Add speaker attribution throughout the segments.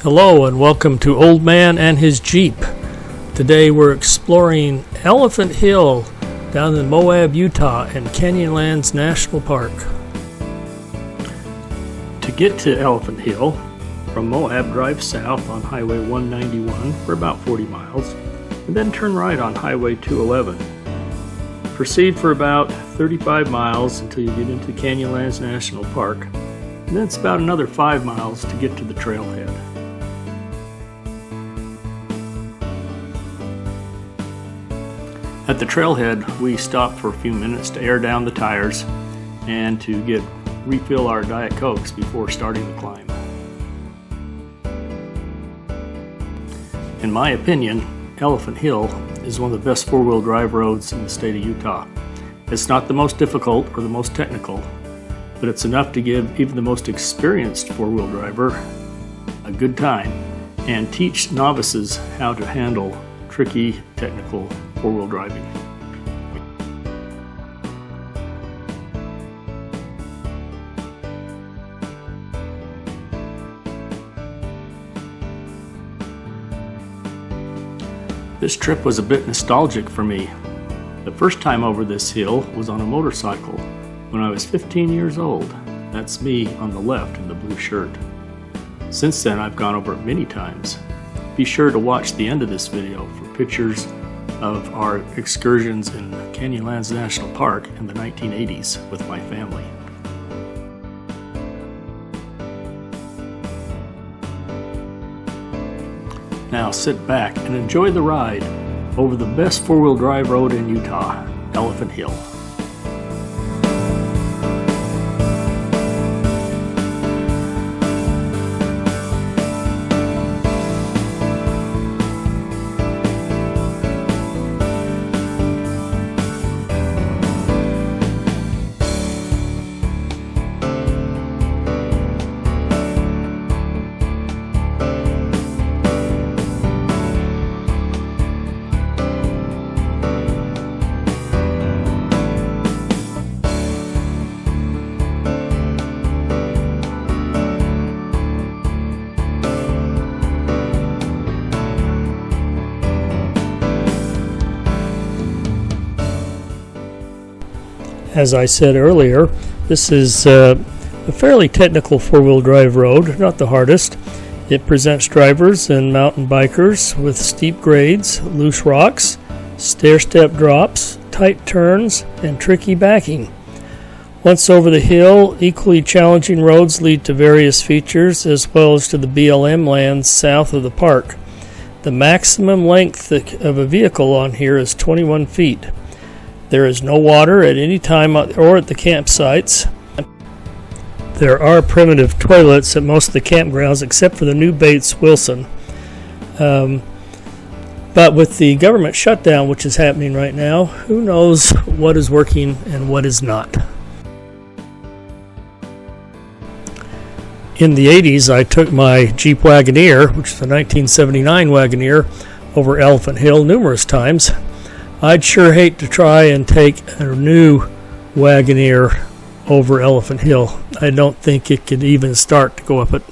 Speaker 1: Hello and welcome to Old Man and His Jeep. Today we're exploring Elephant Hill down in Moab, Utah in Canyonlands National Park. To get to Elephant Hill, from Moab drive south on Highway 191 for about 40 miles and then turn right on Highway 211. Proceed for about 35 miles until you get into Canyonlands National Park, and then it's about another 5 miles to get to the trailhead. At the trailhead, we stopped for a few minutes to air down the tires and to refill our Diet Cokes before starting the climb. In my opinion, Elephant Hill is one of the best four-wheel drive roads in the state of Utah. It's not the most difficult or the most technical, but it's enough to give even the most experienced four-wheel driver a good time and teach novices how to handle tricky, technical four-wheel driving. This trip was a bit nostalgic for me. The first time over this hill was on a motorcycle when I was 15 years old. That's me on the left in the blue shirt. Since then, I've gone over it many times. Be sure to watch the end of this video for pictures of our excursions in Canyonlands National Park in the 1980s with my family. Now sit back and enjoy the ride over the best four-wheel drive road in Utah, Elephant Hill. As I said earlier, this is a fairly technical four-wheel drive road, not the hardest. It presents drivers and mountain bikers with steep grades, loose rocks, stair-step drops, tight turns, and tricky backing. Once over the hill, equally challenging roads lead to various features as well as to the BLM lands south of the park. The maximum length of a vehicle on here is 21 feet. There is no water at any time or at the campsites. There are primitive toilets at most of the campgrounds except for the New Bates Wilson. But with the government shutdown, which is happening right now, who knows what is working and what is not. In the 80s, I took my Jeep Wagoneer, which is a 1979 Wagoneer, over Elephant Hill numerous times. I'd sure hate to try and take a new Wagoneer over Elephant Hill. I don't think it could even start to go up it.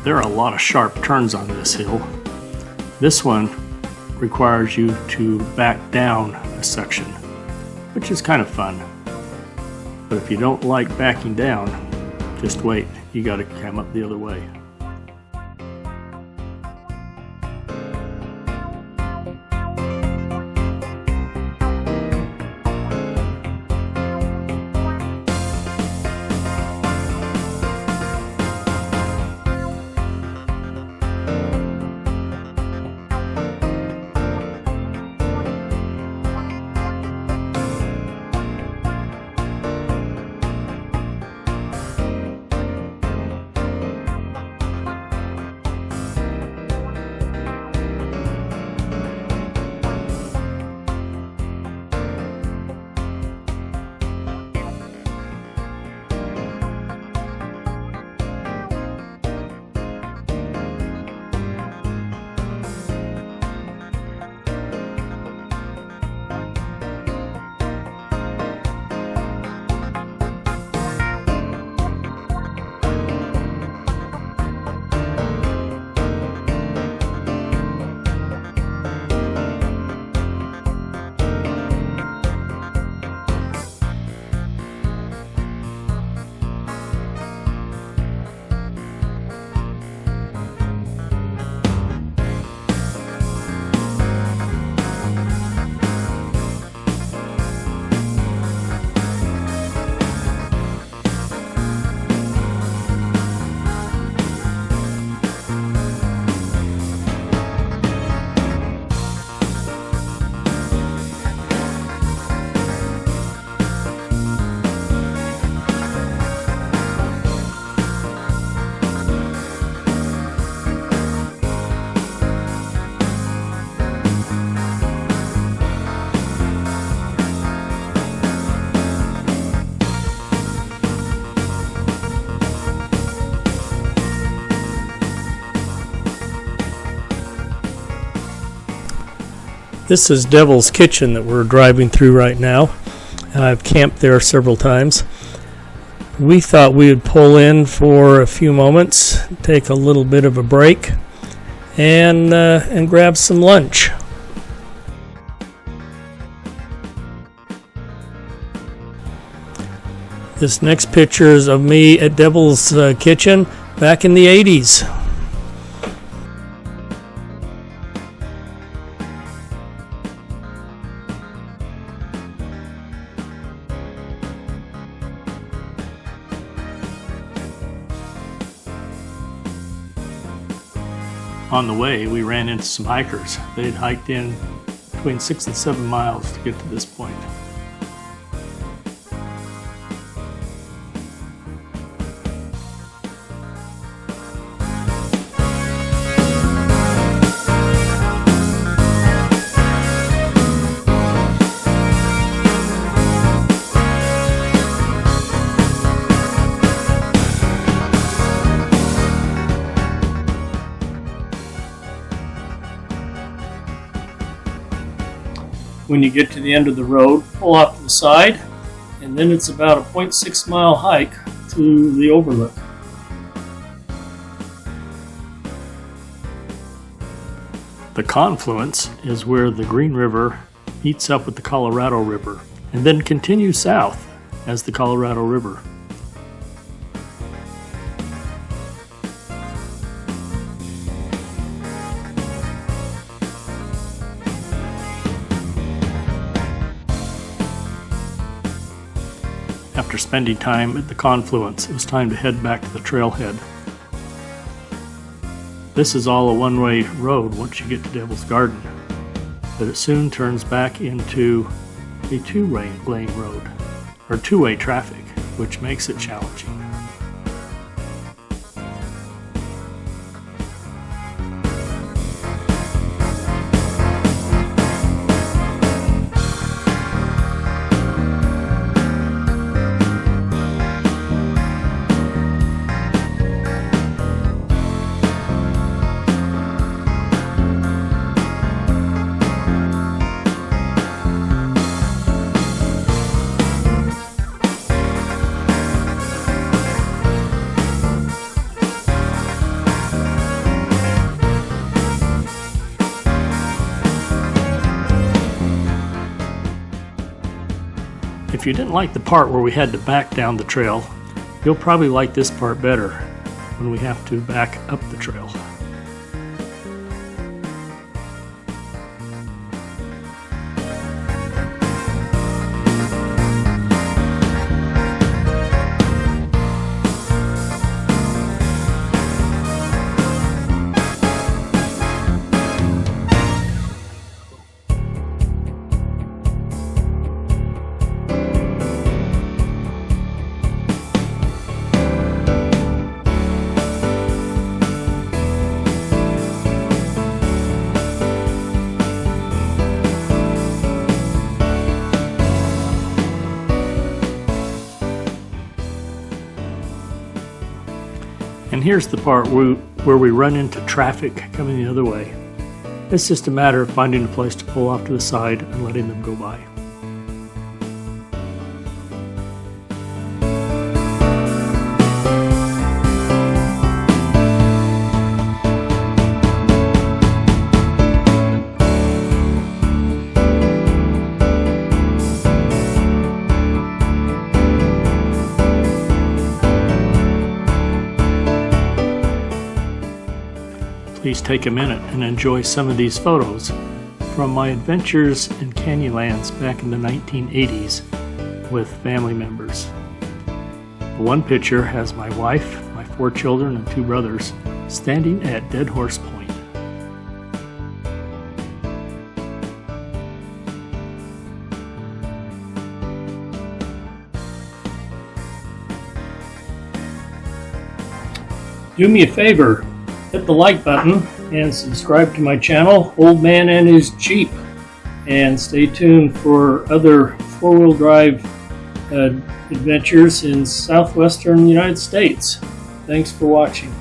Speaker 1: There are a lot of sharp turns on this hill. This one requires you to back down a section, which is kind of fun. But if you don't like backing down, just wait. You got to come up the other way. This is Devil's Kitchen that we're driving through right now. I've camped there several times. We thought we would pull in for a few moments, take a little bit of a break, and grab some lunch. This next picture is of me at Devil's Kitchen back in the 80s. On the way, we ran into some hikers. They'd hiked in between 6 and 7 miles to get to this point. When you get to the end of the road, pull off to the side, and then it's about a 0.6 mile hike to the overlook. The confluence is where the Green River meets up with the Colorado River and then continues south as the Colorado River. After spending time at the confluence, it was time to head back to the trailhead. This is all a one-way road once you get to Devil's Garden, but it soon turns back into a two-lane road, or two-way traffic, which makes it challenging. If you didn't like the part where we had to back down the trail, you'll probably like this part better when we have to back up the trail. And here's the part where we run into traffic coming the other way. It's just a matter of finding a place to pull off to the side and letting them go by. Please take a minute and enjoy some of these photos from my adventures in Canyonlands back in the 1980s with family members. The one picture has my wife, my 4 children, and 2 brothers standing at Dead Horse Point. Do me a favor. Hit the like button and subscribe to my channel, Old Man and His Jeep. And stay tuned for other 4-wheel drive adventures in southwestern United States. Thanks for watching.